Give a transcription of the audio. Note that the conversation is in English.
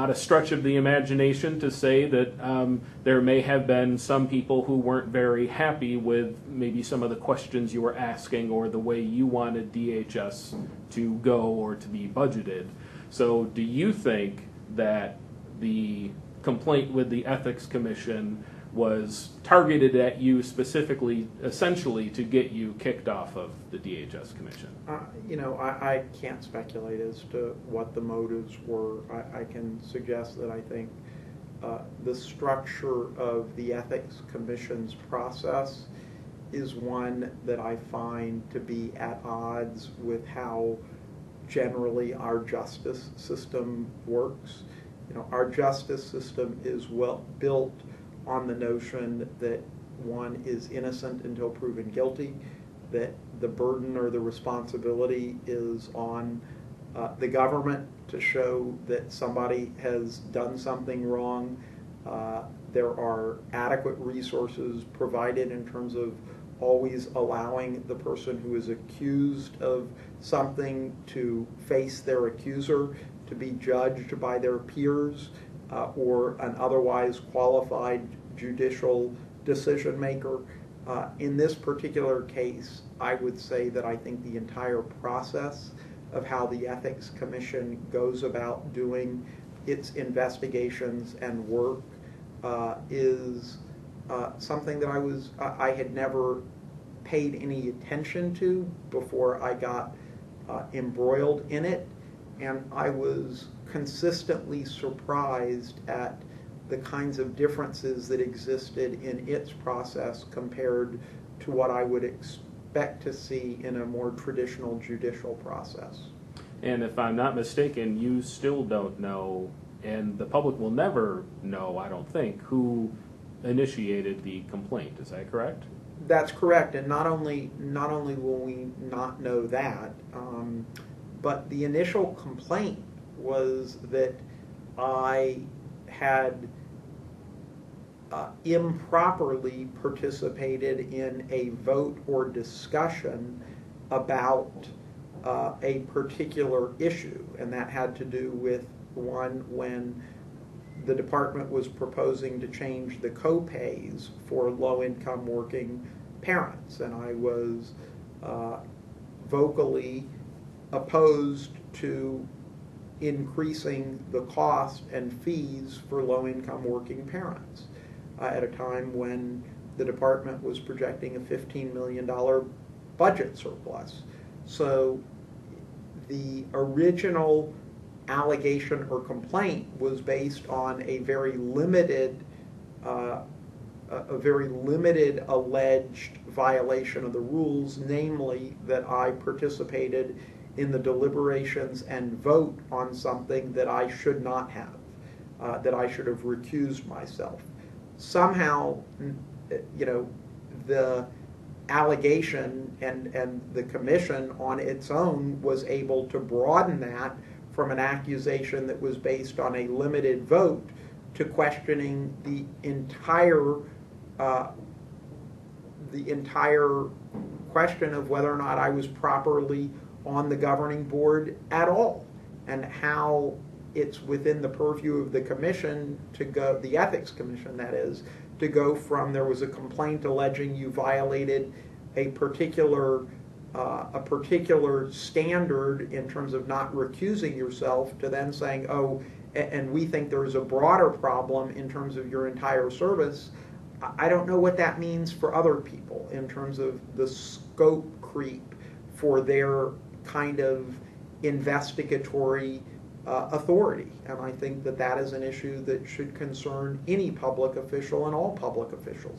not a stretch of the imagination to say that there may have been some people who weren't very happy with maybe some of the questions you were asking or the way you wanted DHS to go or to be budgeted. So do you think that the complaint with the Ethics Commission was targeted at you specifically, essentially, to get you kicked off of the DHS Commission? I can't speculate as to what the motives were. I can suggest that I think the structure of the Ethics Commission's process is one that I find to be at odds with how generally our justice system works. Our justice system is well built on the notion that one is innocent until proven guilty, that the burden or the responsibility is on the government to show that somebody has done something wrong. There are adequate resources provided in terms of always allowing the person who is accused of something to face their accuser, to be judged by their peers or an otherwise qualified judicial decision maker. In this particular case, I would say that I think the entire process of how the Ethics Commission goes about doing its investigations and work is something that I had never paid any attention to before I got embroiled in it, and I was consistently surprised at the kinds of differences that existed in its process compared to what I would expect to see in a more traditional judicial process. And if I'm not mistaken, you still don't know, and the public will never know, I don't think, who initiated the complaint. Is that correct? That's correct, and not only will we not know that, but the initial complaint was that I had improperly participated in a vote or discussion about a particular issue, and that had to do with when the department was proposing to change the co-pays for low-income working parents, and I was vocally opposed to increasing the cost and fees for low-income working parents at a time when the department was projecting a $15 million budget surplus. So the original allegation or complaint was based on a very limited alleged violation of the rules, namely that I participated in the deliberations and vote on something that I should not have, that I should have recused myself. Somehow, the allegation and the commission on its own was able to broaden that from an accusation that was based on a limited vote to questioning the entire question of whether or not I was properly on the governing board at all, and how it's within the purview of the commission to go, the Ethics Commission that is, to go from there was a complaint alleging you violated a particular standard in terms of not recusing yourself, to then saying, oh, and we think there's a broader problem in terms of your entire service. I don't know what that means for other people in terms of the scope creep for their kind of investigatory authority. And I think that that is an issue that should concern any public official and all public officials.